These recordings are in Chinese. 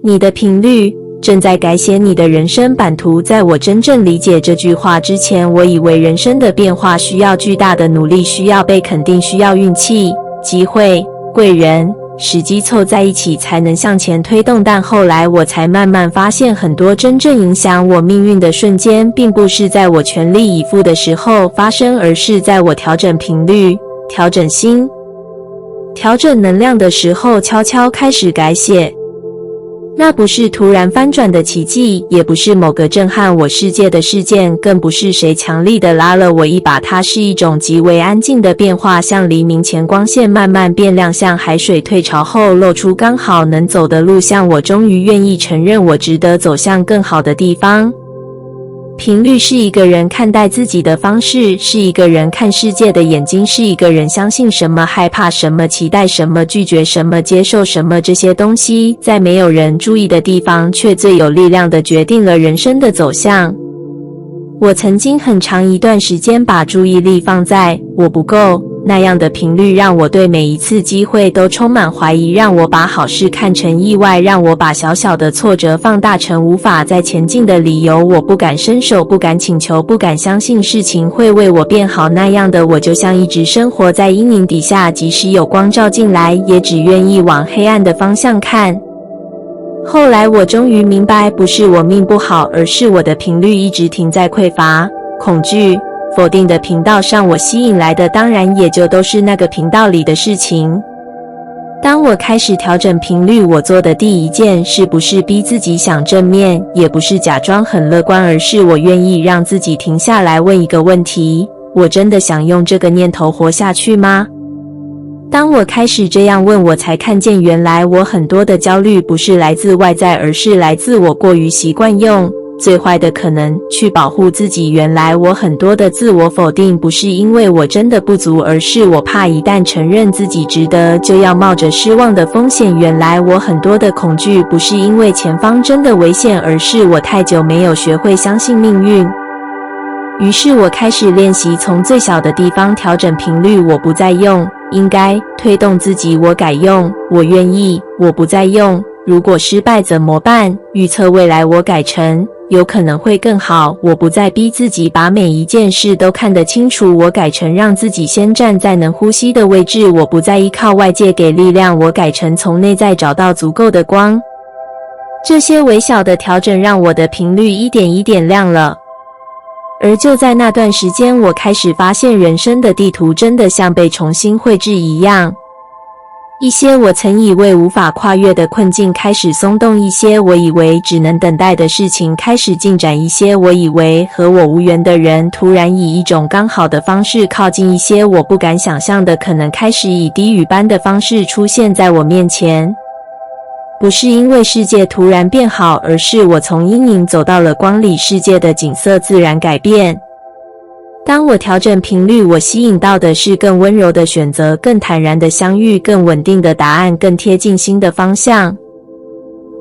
你的频率正在改写你的人生版图。在我真正理解这句话之前，我以为人生的变化需要巨大的努力，需要被肯定，需要运气、机会、贵人、时机凑在一起才能向前推动。但后来我才慢慢发现，很多真正影响我命运的瞬间，并不是在我全力以赴的时候发生，而是在我调整频率、调整心、调整能量的时候悄悄开始改写。那不是突然翻转的奇迹，也不是某个震撼我世界的事件，更不是谁强力的拉了我一把，它是一种极为安静的变化，像黎明前光线慢慢变亮，像海水退潮后露出刚好能走的路，像我终于愿意承认我值得走向更好的地方。频率是一个人看待自己的方式，是一个人看世界的眼睛，是一个人相信什么、害怕什么、期待什么、拒绝什么、接受什么。这些东西在没有人注意的地方，却最有力量地决定了人生的走向。我曾经很长一段时间把注意力放在我不够那样的频率，让我对每一次机会都充满怀疑，让我把好事看成意外，让我把小小的挫折放大成无法再前进的理由。我不敢伸手，不敢请求，不敢相信事情会为我变好。那样的我就像一直生活在阴影底下，即使有光照进来，也只愿意往黑暗的方向看。后来我终于明白，不是我命不好，而是我的频率一直停在匮乏、恐惧、否定的频道上，我吸引来的当然也就都是那个频道里的事情。当我开始调整频率，我做的第一件事不是逼自己想正面，也不是假装很乐观，而是我愿意让自己停下来问一个问题：我真的想用这个念头活下去吗？当我开始这样问，我才看见原来我很多的焦虑不是来自外在，而是来自我过于习惯用最坏的可能去保护自己。原来我很多的自我否定不是因为我真的不足，而是我怕一旦承认自己值得，就要冒着失望的风险。原来我很多的恐惧不是因为前方真的危险，而是我太久没有学会相信命运。于是我开始练习从最小的地方调整频率，我不再用应该推动自己，我改用我愿意。我不再用如果失败怎么办预测未来，我改成有可能会更好。我不再逼自己把每一件事都看得清楚，我改成让自己先站在能呼吸的位置。我不再依靠外界给力量，我改成从内在找到足够的光。这些微小的调整让我的频率一点一点亮了。而就在那段时间，我开始发现人生的地图真的像被重新绘制一样。一些我曾以为无法跨越的困境开始松动，一些我以为只能等待的事情开始进展，一些我以为和我无缘的人突然以一种刚好的方式靠近，一些我不敢想象的可能开始以低语般的方式出现在我面前。不是因为世界突然变好，而是我从阴影走到了光里，世界的景色自然改变。当我调整频率，我吸引到的是更温柔的选择，更坦然的相遇，更稳定的答案，更贴近心的方向。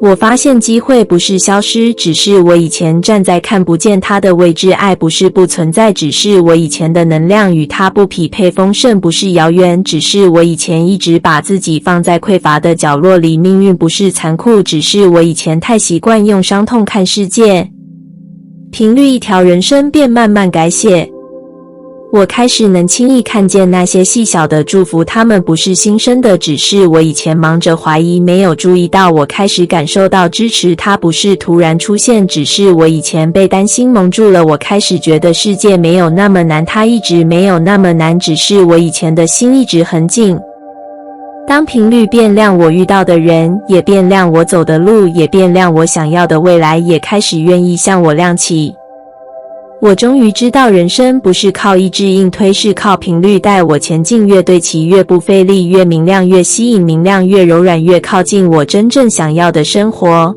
我发现机会不是消失，只是我以前站在看不见它的位置。爱不是不存在，只是我以前的能量与它不匹配。丰盛不是遥远，只是我以前一直把自己放在匮乏的角落里。命运不是残酷，只是我以前太习惯用伤痛看世界。频率一条，人生便慢慢改写。我开始能轻易看见那些细小的祝福，它们不是新生的，只是我以前忙着怀疑没有注意到。我开始感受到支持，它不是突然出现，只是我以前被担心蒙住了。我开始觉得世界没有那么难，它一直没有那么难，只是我以前的心一直很紧。当频率变亮，我遇到的人也变亮，我走的路也变亮，我想要的未来也开始愿意向我亮起。我终于知道，人生不是靠意志硬推，是靠频率带我前进。越对齐，越不费力，越明亮，越吸引明亮，越柔软，越靠近我真正想要的生活。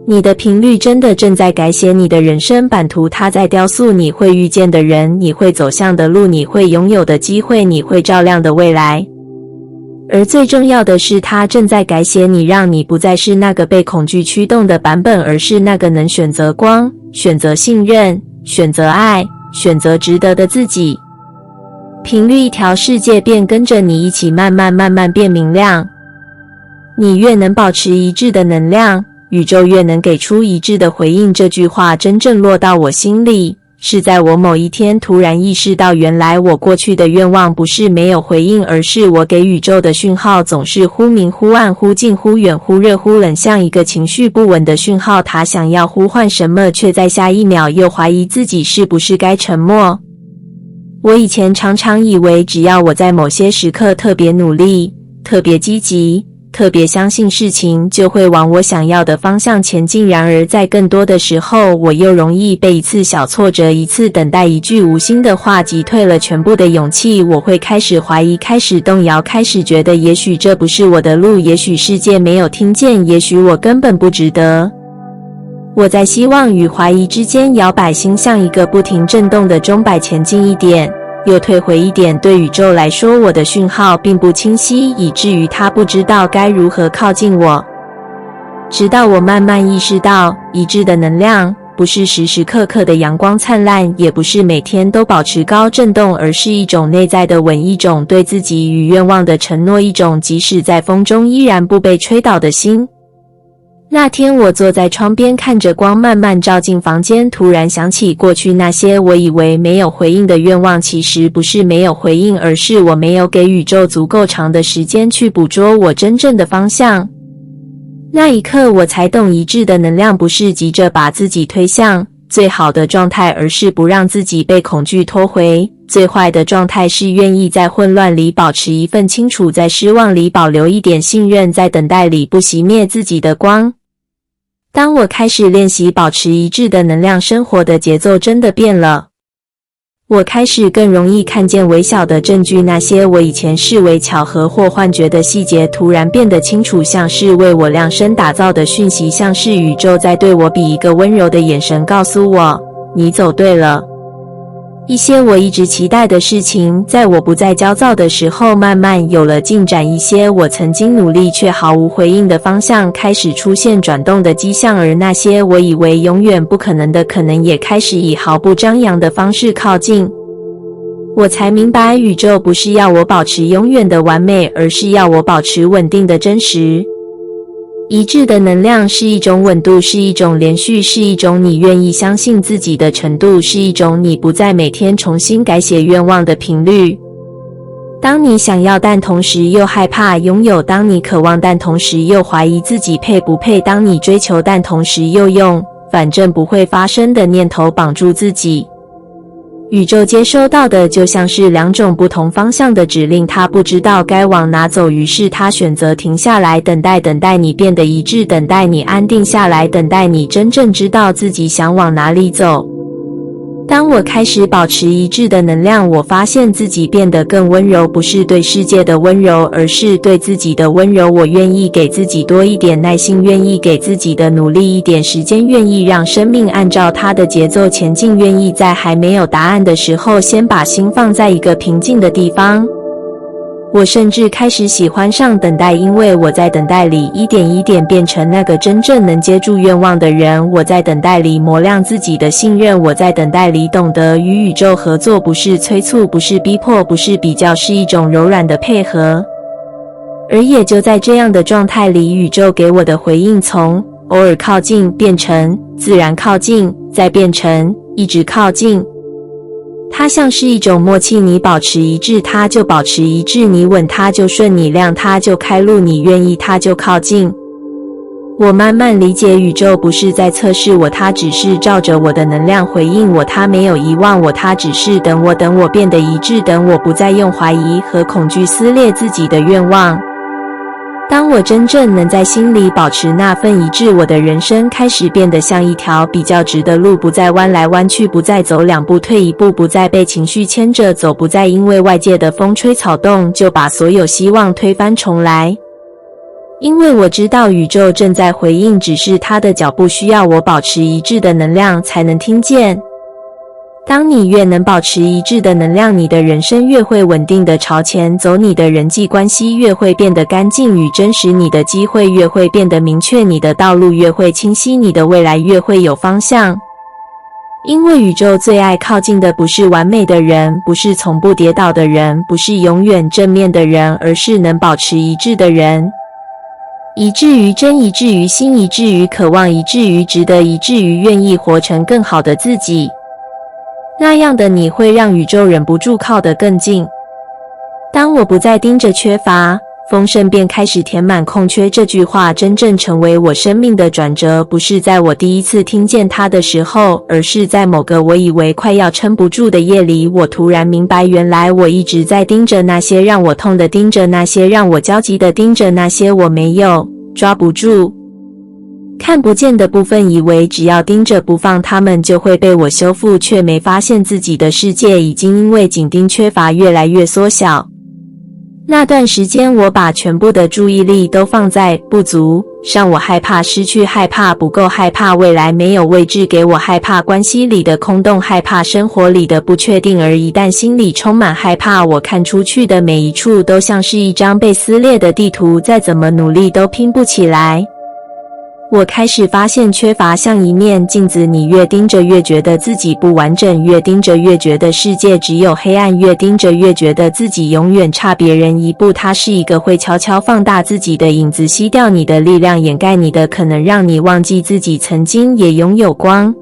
你的频率真的正在改写你的人生版图，它在雕塑你会遇见的人，你会走向的路，你会拥有的机会，你会照亮的未来。而最重要的是，它正在改写你，让你不再是那个被恐惧驱动的版本，而是那个能选择光、选择信任、选择爱、选择值得的自己。频率一条，世界便跟着你一起慢慢变明亮。你越能保持一致的能量，宇宙越能给出一致的回应。这句话真正落到我心里，是在我某一天突然意识到，原来我过去的愿望不是没有回应，而是我给宇宙的讯号总是忽明忽暗，忽近忽远，忽热忽冷，像一个情绪不稳的讯号塔，想要呼唤什么，却在下一秒又怀疑自己是不是该沉默。我以前常常以为，只要我在某些时刻特别努力，特别积极，特别相信事情就会往我想要的方向前进，然而在更多的时候，我又容易被一次小挫折，一次等待，一句无心的话击退了全部的勇气。我会开始怀疑，开始动摇，开始觉得也许这不是我的路，也许世界没有听见，也许我根本不值得。我在希望与怀疑之间摇摆，心像一个不停震动的钟摆，前进一点又退回一点。对宇宙来说，我的讯号并不清晰，以至于它不知道该如何靠近我。直到我慢慢意识到，一致的能量不是时时刻刻的阳光灿烂，也不是每天都保持高振动，而是一种内在的稳，一种对自己与愿望的承诺，一种即使在风中依然不被吹倒的心。那天我坐在窗边，看着光慢慢照进房间，突然想起过去那些我以为没有回应的愿望，其实不是没有回应，而是我没有给宇宙足够长的时间去捕捉我真正的方向。那一刻我才懂，一致的能量不是急着把自己推向最好的状态，而是不让自己被恐惧拖回最坏的状态，是愿意在混乱里保持一份清楚，在失望里保留一点信任，在等待里不熄灭自己的光。当我开始练习保持一致的能量，生活的节奏真的变了。我开始更容易看见微小的证据，那些我以前视为巧合或幻觉的细节突然变得清楚，像是为我量身打造的讯息，像是宇宙在对我比一个温柔的眼神，告诉我你走对了。一些我一直期待的事情，在我不再焦躁的时候慢慢有了进展，一些我曾经努力却毫无回应的方向开始出现转动的迹象，而那些我以为永远不可能的，可能也开始以毫不张扬的方式靠近。我才明白，宇宙不是要我保持永远的完美，而是要我保持稳定的真实。一致的能量是一种稳度，是一种连续，是一种你愿意相信自己的程度，是一种你不再每天重新改写愿望的频率。当你想要但同时又害怕拥有，当你渴望但同时又怀疑自己配不配，当你追求但同时又用反正不会发生的念头绑住自己。宇宙接收到的就像是两种不同方向的指令，它不知道该往哪走，于是它选择停下来，等待，等待你变得一致，等待你安定下来，等待你真正知道自己想往哪里走。当我开始保持一致的能量，我发现自己变得更温柔，不是对世界的温柔，而是对自己的温柔。我愿意给自己多一点耐心，愿意给自己的努力一点时间，愿意让生命按照它的节奏前进，愿意在还没有答案的时候，先把心放在一个平静的地方。我甚至开始喜欢上等待，因为我在等待里一点一点变成那个真正能接住愿望的人。我在等待里磨亮自己的信任，我在等待里懂得与宇宙合作，不是催促，不是逼迫，不是比较，是一种柔软的配合。而也就在这样的状态里，宇宙给我的回应从偶尔靠近变成自然靠近，再变成一直靠近。它像是一种默契，你保持一致，它就保持一致；你稳，它就顺；你亮，它就开路；你愿意，它就靠近。我慢慢理解，宇宙不是在测试我，它只是照着我的能量回应我，它没有遗忘我，它只是等我变得一致，等我不再用怀疑和恐惧撕裂自己的愿望。当我真正能在心里保持那份一致，我的人生开始变得像一条比较直的路，不再弯来弯去，不再走两步退一步，不再被情绪牵着走，不再因为外界的风吹草动就把所有希望推翻重来。因为我知道宇宙正在回应，只是它的脚步需要我保持一致的能量才能听见。当你越能保持一致的能量，你的人生越会稳定的朝前走，你的人际关系越会变得干净与真实，你的机会越会变得明确，你的道路越会清晰，你的未来越会有方向。因为宇宙最爱靠近的不是完美的人，不是从不跌倒的人，不是永远正面的人，而是能保持一致的人。以至于真，以至于心，以至于渴望，以至于值得，以至于愿意活成更好的自己。那样的你会让宇宙忍不住靠得更近。当我不再盯着缺乏，丰盛便开始填满空缺。这句话真正成为我生命的转折，不是在我第一次听见它的时候，而是在某个我以为快要撑不住的夜里，我突然明白，原来我一直在盯着那些让我痛的，盯着那些让我焦急的，盯着那些我没有抓不住看不见的部分，以为只要盯着不放，它们就会被我修复，却没发现自己的世界已经因为紧盯缺乏越来越缩小。那段时间，我把全部的注意力都放在不足上，我害怕失去，害怕不够，害怕未来没有位置给我，害怕关系里的空洞，害怕生活里的不确定。而一旦心里充满害怕，我看出去的每一处都像是一张被撕裂的地图，再怎么努力都拼不起来。我开始发现缺乏像一面镜子，你越盯着越觉得自己不完整，越盯着越觉得世界只有黑暗，越盯着越觉得自己永远差别人一步。它是一个会悄悄放大自己的影子，吸掉你的力量，掩盖你的可能，让你忘记自己曾经也拥有光。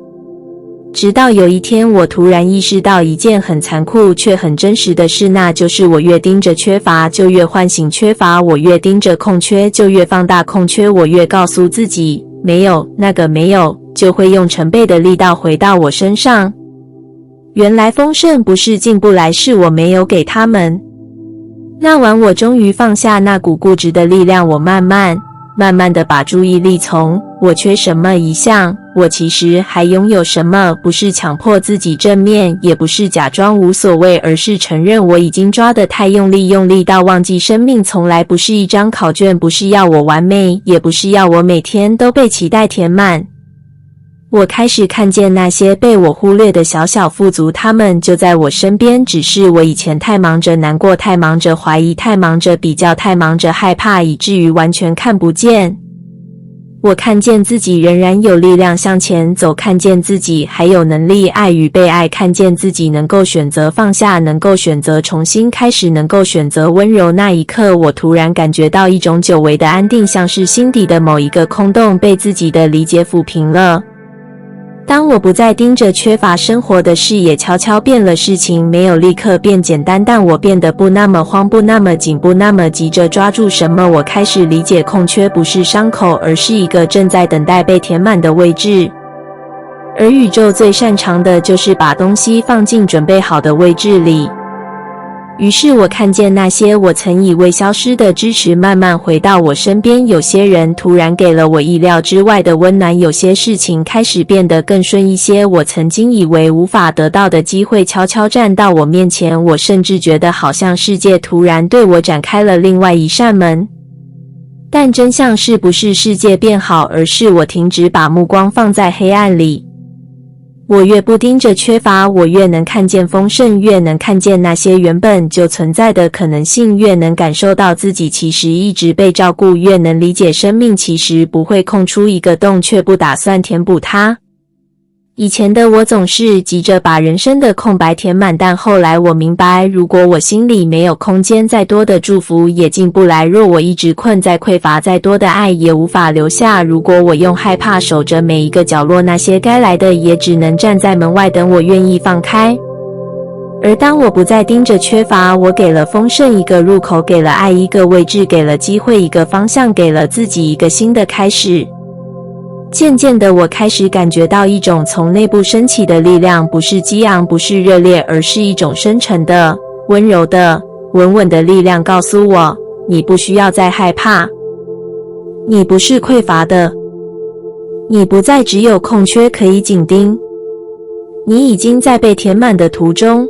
直到有一天，我突然意识到一件很残酷却很真实的事，那就是我越盯着缺乏，就越唤醒缺乏；我越盯着空缺，就越放大空缺；我越告诉自己没有，那个没有，就会用成倍的力道回到我身上。原来丰盛不是进不来，是我没有给他们。那晚，我终于放下那股固执的力量，我慢慢的把注意力从我缺什么移向我其实还拥有什么，不是强迫自己正面，也不是假装无所谓，而是承认我已经抓得太用力，用力到忘记生命从来不是一张考卷，不是要我完美，也不是要我每天都被期待填满。我开始看见那些被我忽略的小小富足，他们就在我身边，只是我以前太忙着难过，太忙着怀疑，太忙着比较，太忙着害怕，以至于完全看不见。我看见自己仍然有力量向前走，看见自己还有能力爱与被爱，看见自己能够选择放下，能够选择重新开始，能够选择温柔。那一刻，我突然感觉到一种久违的安定，像是心底的某一个空洞被自己的理解抚平了。当我不再盯着缺乏，生活的视野悄悄变了，事情没有立刻变简单，但我变得不那么慌，不那么紧，不那么急着抓住什么。我开始理解，空缺不是伤口，而是一个正在等待被填满的位置。而宇宙最擅长的就是把东西放进准备好的位置里。于是我看见那些我曾以为消失的支持慢慢回到我身边，有些人突然给了我意料之外的温暖，有些事情开始变得更顺一些，我曾经以为无法得到的机会悄悄站到我面前，我甚至觉得好像世界突然对我展开了另外一扇门。但真相是不是世界变好，而是我停止把目光放在黑暗里。我越不盯着缺乏，我越能看见丰盛，越能看见那些原本就存在的可能性，越能感受到自己其实一直被照顾，越能理解生命其实不会空出一个洞，却不打算填补它。以前的我总是急着把人生的空白填满，但后来我明白，如果我心里没有空间，再多的祝福也进不来；若我一直困在匮乏，再多的爱也无法留下；如果我用害怕守着每一个角落，那些该来的也只能站在门外等我愿意放开。而当我不再盯着缺乏，我给了丰盛一个入口，给了爱一个位置，给了机会一个方向，给了自己一个新的开始。渐渐的，我开始感觉到一种从内部升起的力量，不是激昂，不是热烈，而是一种深沉的、温柔的、稳稳的力量，告诉我，你不需要再害怕，你不是匮乏的，你不再只有空缺可以紧盯，你已经在被填满的途中。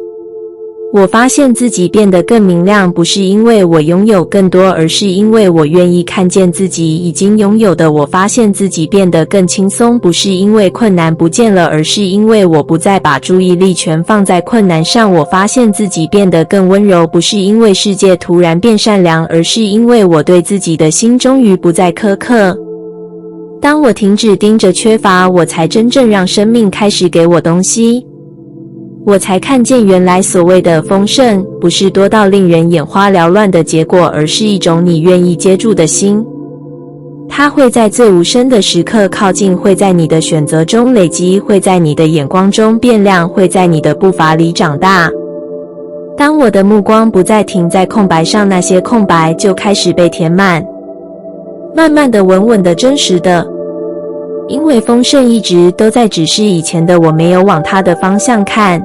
我发现自己变得更明亮，不是因为我拥有更多，而是因为我愿意看见自己已经拥有的。我发现自己变得更轻松，不是因为困难不见了，而是因为我不再把注意力全放在困难上。我发现自己变得更温柔，不是因为世界突然变善良，而是因为我对自己的心终于不再苛刻。当我停止盯着缺乏，我才真正让生命开始给我东西。我才看见，原来所谓的丰盛，不是多到令人眼花缭乱的结果，而是一种你愿意接住的心。它会在最无声的时刻靠近，会在你的选择中累积，会在你的眼光中变亮，会在你的步伐里长大。当我的目光不再停在空白上，那些空白就开始被填满，慢慢的、稳稳的、真实的。因为丰盛一直都在，只是以前的我没有往它的方向看。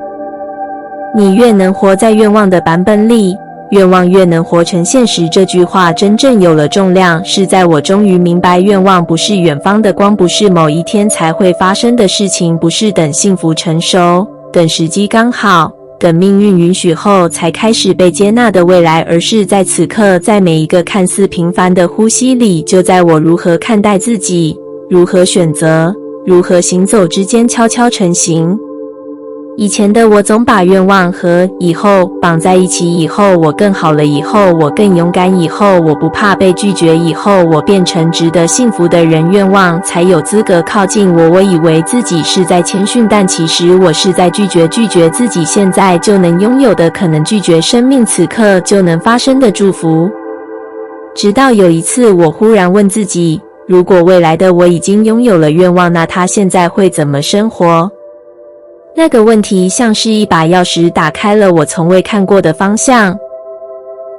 你越能活在愿望的版本里，愿望越能活成现实。这句话真正有了重量，是在我终于明白，愿望不是远方的光，不是某一天才会发生的事情，不是等幸福成熟，等时机刚好，等命运允许后才开始被接纳的未来，而是在此刻，在每一个看似平凡的呼吸里，就在我如何看待自己，如何选择，如何行走之间悄悄成型。以前的我总把愿望和以后绑在一起，以后我更好了，以后我更勇敢，以后我不怕被拒绝，以后我变成值得幸福的人，愿望才有资格靠近我。我以为自己是在谦逊，但其实我是在拒绝自己现在就能拥有的可能，拒绝生命此刻就能发生的祝福。直到有一次我忽然问自己，如果未来的我已经拥有了愿望，那他现在会怎么生活？那个问题像是一把钥匙，打开了我从未看过的方向。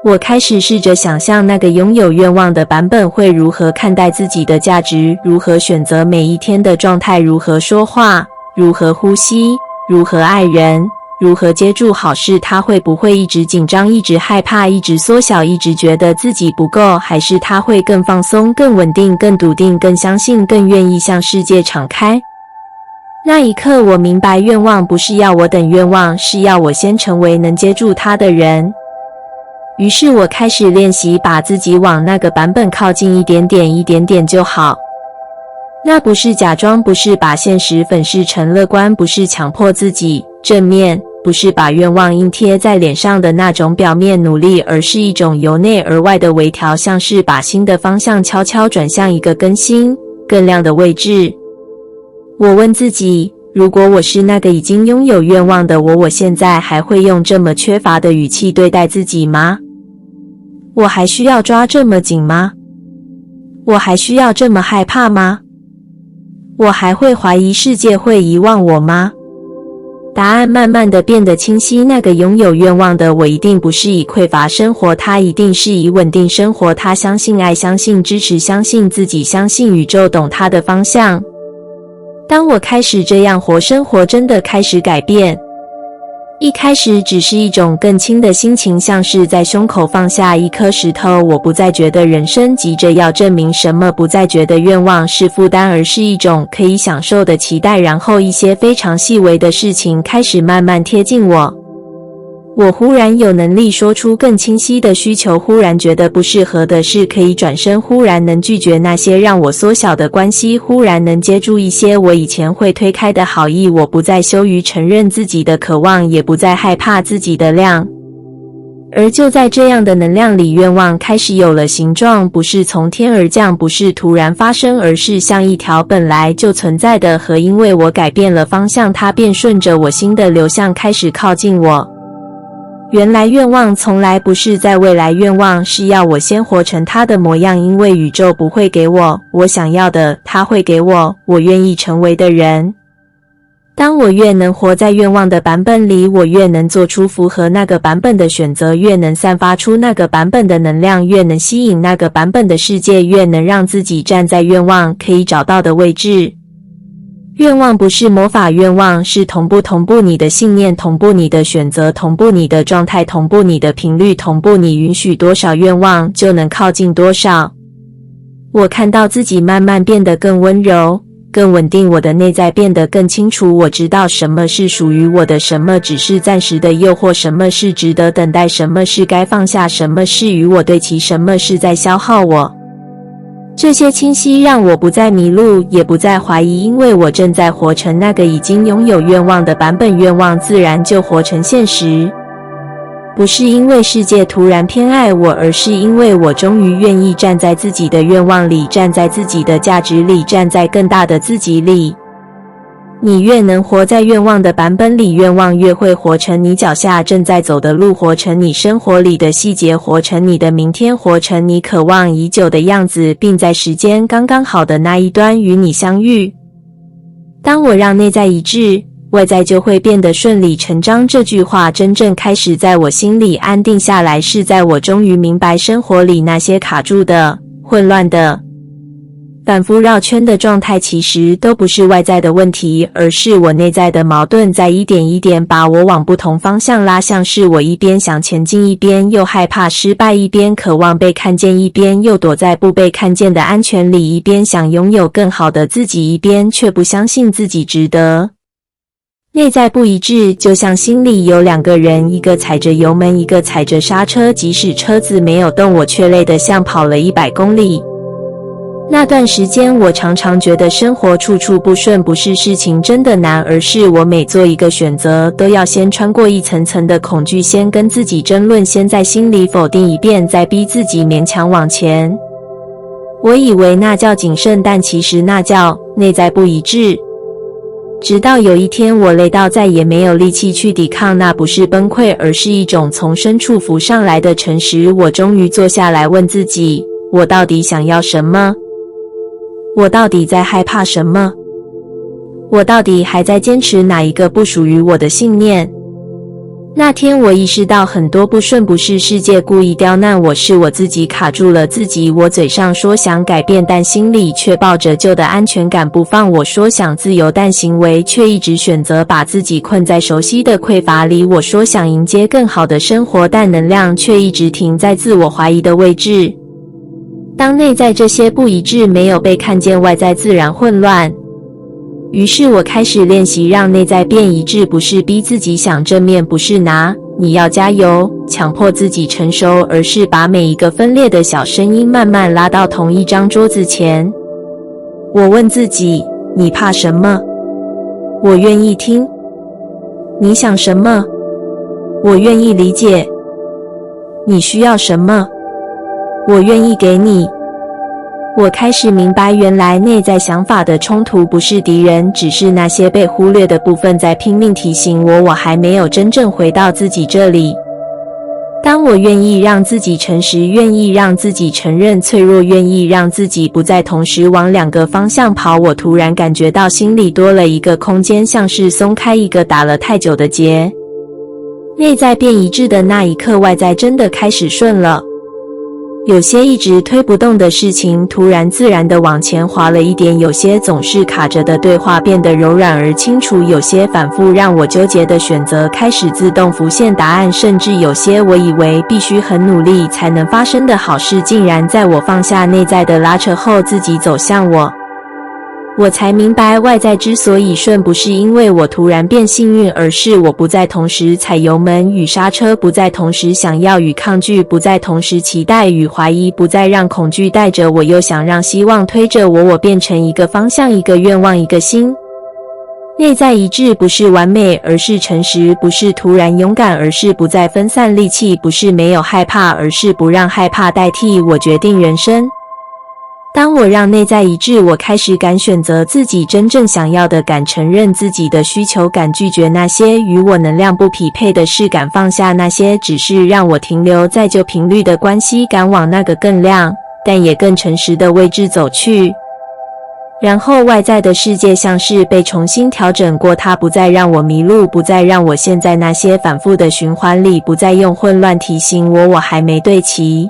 我开始试着想象那个拥有愿望的版本会如何看待自己的价值，如何选择每一天的状态，如何说话，如何呼吸，如何爱人，如何接住好事。他会不会一直紧张，一直害怕，一直缩小，一直觉得自己不够，还是他会更放松，更稳定，更笃定，更相信，更愿意向世界敞开？那一刻我明白，愿望不是要我等愿望，是要我先成为能接住它的人。于是我开始练习把自己往那个版本靠近一点点，一点点就好。那不是假装，不是把现实粉饰成乐观，不是强迫自己正面，不是把愿望硬贴在脸上的那种表面努力，而是一种由内而外的微调，像是把新的方向悄悄转向一个更新、更亮的位置。我问自己，如果我是那个已经拥有愿望的我，我现在还会用这么缺乏的语气对待自己吗？我还需要抓这么紧吗？我还需要这么害怕吗？我还会怀疑世界会遗忘我吗？答案慢慢的变得清晰，那个拥有愿望的我一定不是以匮乏生活，他一定是以稳定生活，他相信爱，相信支持，相信自己，相信宇宙懂他的方向。当我开始这样活，生活真的开始改变。一开始只是一种更轻的心情，像是在胸口放下一颗石头，我不再觉得人生急着要证明什么，不再觉得愿望是负担，而是一种可以享受的期待。然后一些非常细微的事情开始慢慢贴近我。我忽然有能力说出更清晰的需求，忽然觉得不适合的事可以转身，忽然能拒绝那些让我缩小的关系，忽然能接住一些我以前会推开的好意。我不再羞于承认自己的渴望，也不再害怕自己的亮。而就在这样的能量里，愿望开始有了形状，不是从天而降，不是突然发生，而是像一条本来就存在的河。因为我改变了方向，它便顺着我心的流向开始靠近我。原来愿望从来不是在未来，愿望是要我先活成它的模样，因为宇宙不会给我想要的，它会给我愿意成为的人。当我越能活在愿望的版本里，我越能做出符合那个版本的选择，越能散发出那个版本的能量，越能吸引那个版本的世界，越能让自己站在愿望可以找到的位置。愿望不是魔法，愿望是同步你的信念，同步你的选择，同步你的状态，同步你的频率，同步你允许多少愿望就能靠近多少。我看到自己慢慢变得更温柔，更稳定，我的内在变得更清楚。我知道什么是属于我的，什么只是暂时的诱惑，什么是值得等待，什么是该放下，什么是与我对齐，什么是在消耗我。这些清晰让我不再迷路，也不再怀疑，因为我正在活成那个已经拥有愿望的版本，愿望自然就活成现实。不是因为世界突然偏爱我，而是因为我终于愿意站在自己的愿望里，站在自己的价值里，站在更大的自己里。你越能活在愿望的版本里，愿望越会活成你脚下正在走的路，活成你生活里的细节，活成你的明天，活成你渴望已久的样子，并在时间刚刚好的那一端与你相遇。当我让内在一致，外在就会变得顺理成章。这句话真正开始在我心里安定下来，是在我终于明白生活里那些卡住的、混乱的、反复绕圈的状态其实都不是外在的问题，而是我内在的矛盾在一点一点把我往不同方向拉，像是我一边想前进，一边又害怕失败，一边渴望被看见，一边又躲在不被看见的安全里，一边想拥有更好的自己，一边却不相信自己值得。内在不一致，就像心里有两个人，一个踩着油门，一个踩着刹车，即使车子没有动，我却累得像跑了100公里。那段时间，我常常觉得生活处处不顺，不是事情真的难，而是我每做一个选择，都要先穿过一层层的恐惧，先跟自己争论，先在心里否定一遍，再逼自己勉强往前。我以为那叫谨慎，但其实那叫内在不一致。直到有一天，我累到再也没有力气去抵抗，那不是崩溃，而是一种从深处浮上来的诚实。我终于坐下来问自己，我到底想要什么？我到底在害怕什么？我到底还在坚持哪一个不属于我的信念？那天我意识到很多不顺不是世界故意刁难我，是我自己卡住了自己。我嘴上说想改变，但心里却抱着旧的安全感不放。我说想自由，但行为却一直选择把自己困在熟悉的匮乏里。我说想迎接更好的生活，但能量却一直停在自我怀疑的位置。当内在这些不一致没有被看见，外在自然混乱。于是我开始练习让内在变一致，不是逼自己想正面，不是拿你要加油强迫自己成熟，而是把每一个分裂的小声音慢慢拉到同一张桌子前。我问自己，你怕什么？我愿意听。你想什么？我愿意理解。你需要什么？我愿意给你。我开始明白，原来内在想法的冲突不是敌人，只是那些被忽略的部分在拼命提醒我还没有真正回到自己这里。当我愿意让自己诚实，愿意让自己承认脆弱，愿意让自己不再同时往两个方向跑，我突然感觉到心里多了一个空间，像是松开一个打了太久的结。内在变一致的那一刻，外在真的开始顺了。有些一直推不动的事情突然自然地往前滑了一点，有些总是卡着的对话变得柔软而清楚，有些反复让我纠结的选择开始自动浮现答案，甚至有些我以为必须很努力才能发生的好事，竟然在我放下内在的拉扯后自己走向我。我才明白，外在之所以顺，不是因为我突然变幸运，而是我不再同时踩油门与刹车，不再同时想要与抗拒，不再同时期待与怀疑，不再让恐惧带着我，又想让希望推着我，我变成一个方向，一个愿望，一个心。内在一致不是完美，而是诚实，不是突然勇敢，而是不再分散力气，不是没有害怕，而是不让害怕代替我决定人生。当我让内在一致，我开始敢选择自己真正想要的，敢承认自己的需求，敢拒绝那些与我能量不匹配的事，敢放下那些只是让我停留在旧频率的关系，敢往那个更亮但也更诚实的位置走去。然后外在的世界像是被重新调整过，它不再让我迷路，不再让我陷在那些反复的循环里，不再用混乱提醒我还没对齐。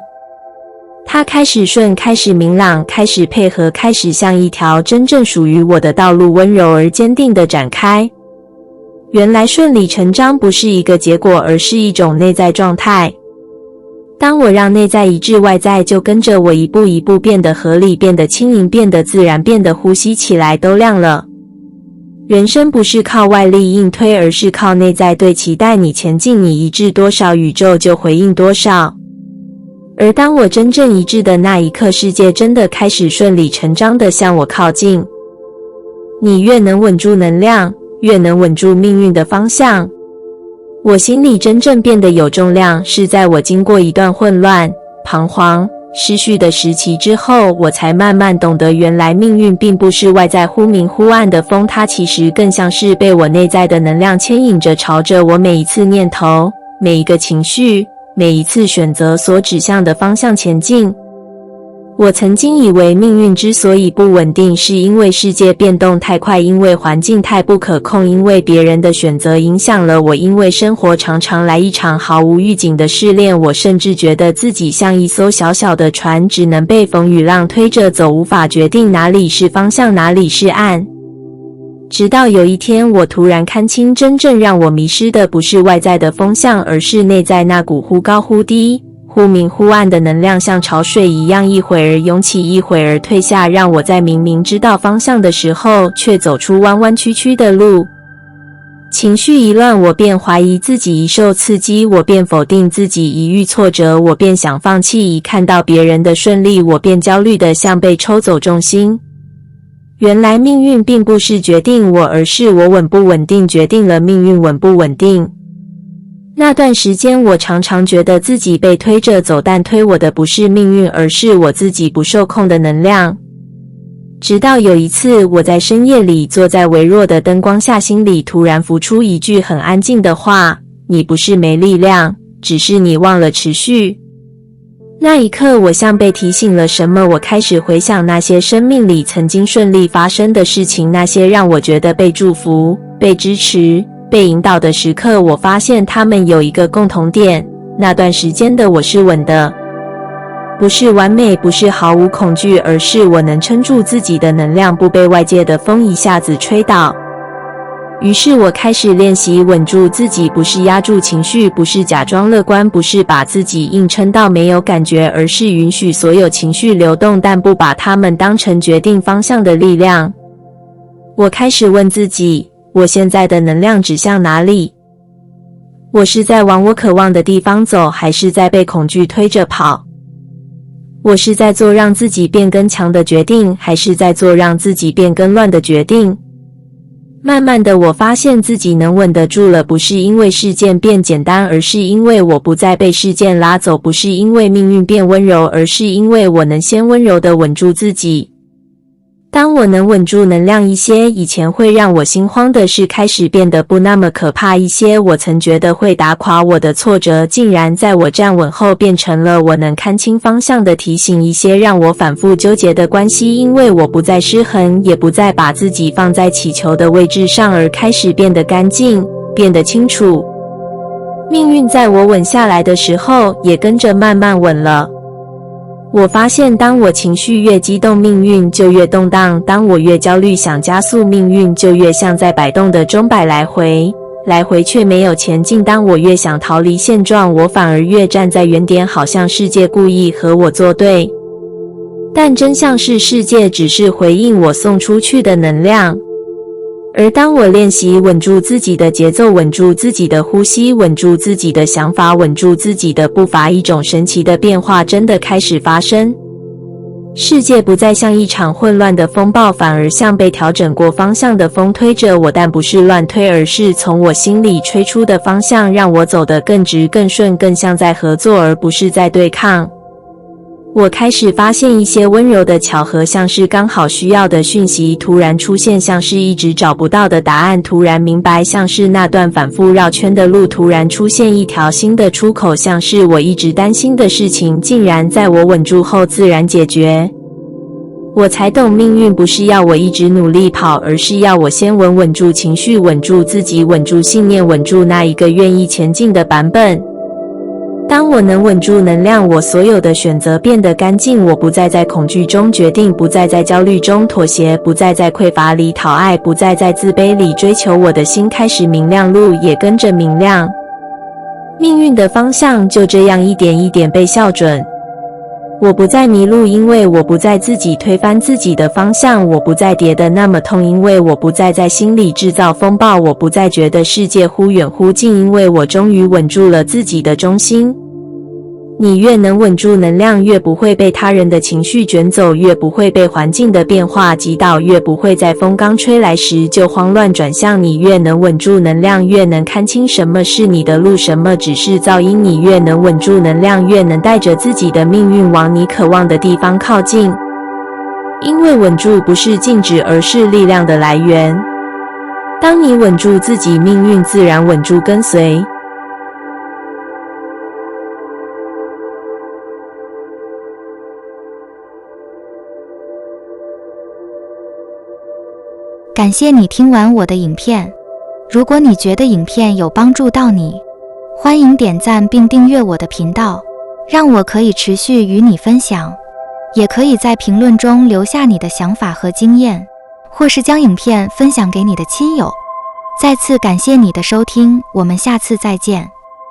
它开始顺，开始明朗，开始配合，开始像一条真正属于我的道路，温柔而坚定地展开。原来顺理成章不是一个结果，而是一种内在状态。当我让内在一致，外在就跟着我一步一步变得合理，变得轻盈，变得自然，变得呼吸起来都亮了。人生不是靠外力硬推，而是靠内在对期待你前进，你一致多少，宇宙就回应多少。而当我真正一致的那一刻，世界真的开始顺理成章地向我靠近。你越能稳住能量，越能稳住命运的方向。我心里真正变得有重量，是在我经过一段混乱、彷徨、失序的时期之后，我才慢慢懂得，原来命运并不是外在忽明忽暗的风，它其实更像是被我内在的能量牵引着，朝着我每一次念头、每一个情绪、每一次选择所指向的方向前进。我曾经以为命运之所以不稳定，是因为世界变动太快，因为环境太不可控，因为别人的选择影响了我，因为生活常常来一场毫无预警的试炼。我甚至觉得自己像一艘小小的船，只能被风与浪推着走，无法决定哪里是方向，哪里是岸。直到有一天，我突然看清，真正让我迷失的不是外在的风向，而是内在那股忽高忽低、忽明忽暗的能量，像潮水一样，一会儿涌起，一会儿退下，让我在明明知道方向的时候，却走出弯弯曲曲的路。情绪一乱，我便怀疑自己；一受刺激，我便否定自己；一遇挫折，我便想放弃；一看到别人的顺利，我便焦虑得像被抽走重心。原来命运并不是决定我，而是我稳不稳定决定了命运稳不稳定。那段时间，我常常觉得自己被推着走，但推我的不是命运，而是我自己不受控的能量。直到有一次，我在深夜里坐在微弱的灯光下，心里突然浮出一句很安静的话：你不是没力量，只是你忘了持续。那一刻，我像被提醒了什么，我开始回想那些生命里曾经顺利发生的事情，那些让我觉得被祝福、被支持、被引导的时刻。我发现他们有一个共同点，那段时间的我是稳的，不是完美，不是毫无恐惧，而是我能撑住自己的能量，不被外界的风一下子吹倒。于是我开始练习稳住自己，不是压住情绪，不是假装乐观，不是把自己硬撑到没有感觉，而是允许所有情绪流动，但不把它们当成决定方向的力量。我开始问自己，我现在的能量指向哪里？我是在往我渴望的地方走，还是在被恐惧推着跑？我是在做让自己变更强的决定，还是在做让自己变更乱的决定？慢慢的，我发现自己能稳得住了，不是因为事件变简单，而是因为我不再被事件拉走；不是因为命运变温柔，而是因为我能先温柔地稳住自己。当我能稳住能量一些，以前会让我心慌的事开始变得不那么可怕一些。我曾觉得会打垮我的挫折，竟然在我站稳后变成了我能看清方向的提醒。一些让我反复纠结的关系，因为我不再失衡，也不再把自己放在祈求的位置上，而开始变得干净，变得清楚。命运在我稳下来的时候，也跟着慢慢稳了。我发现，当我情绪越激动，命运就越动荡；当我越焦虑，想加速，命运就越像在摆动的钟摆来回，来回却没有前进。当我越想逃离现状，我反而越站在原点，好像世界故意和我作对。但真相是，世界只是回应我送出去的能量。而当我练习稳住自己的节奏，稳住自己的呼吸，稳住自己的想法，稳住自己的步伐，一种神奇的变化真的开始发生。世界不再像一场混乱的风暴，反而像被调整过方向的风推着我，但不是乱推，而是从我心里吹出的方向，让我走得更直更顺，更像在合作，而不是在对抗。我开始发现一些温柔的巧合，像是刚好需要的讯息突然出现，像是一直找不到的答案突然明白，像是那段反复绕圈的路突然出现一条新的出口，像是我一直担心的事情竟然在我稳住后自然解决。我才懂，命运不是要我一直努力跑，而是要我先稳住情绪，稳住自己，稳住信念，稳住那一个愿意前进的版本。当我能稳住能量，我所有的选择变得干净，我不再在恐惧中决定，不再在焦虑中妥协，不再在匮乏里讨爱，不再在自卑里追求，我的心开始明亮，路也跟着明亮。命运的方向就这样一点一点被校准。我不再迷路，因为我不再自己推翻自己的方向，我不再跌得那么痛，因为我不再在心里制造风暴，我不再觉得世界忽远忽近，因为我终于稳住了自己的中心。你越能稳住能量，越不会被他人的情绪卷走，越不会被环境的变化击倒，越不会在风刚吹来时就慌乱转向。你越能稳住能量，越能看清什么是你的路，什么只是噪音。你越能稳住能量，越能带着自己的命运往你渴望的地方靠近。因为稳住不是静止，而是力量的来源。当你稳住自己，命运自然稳住跟随。感谢你听完我的影片。如果你觉得影片有帮助到你，欢迎点赞并订阅我的频道，让我可以持续与你分享。也可以在评论中留下你的想法和经验，或是将影片分享给你的亲友。再次感谢你的收听，我们下次再见。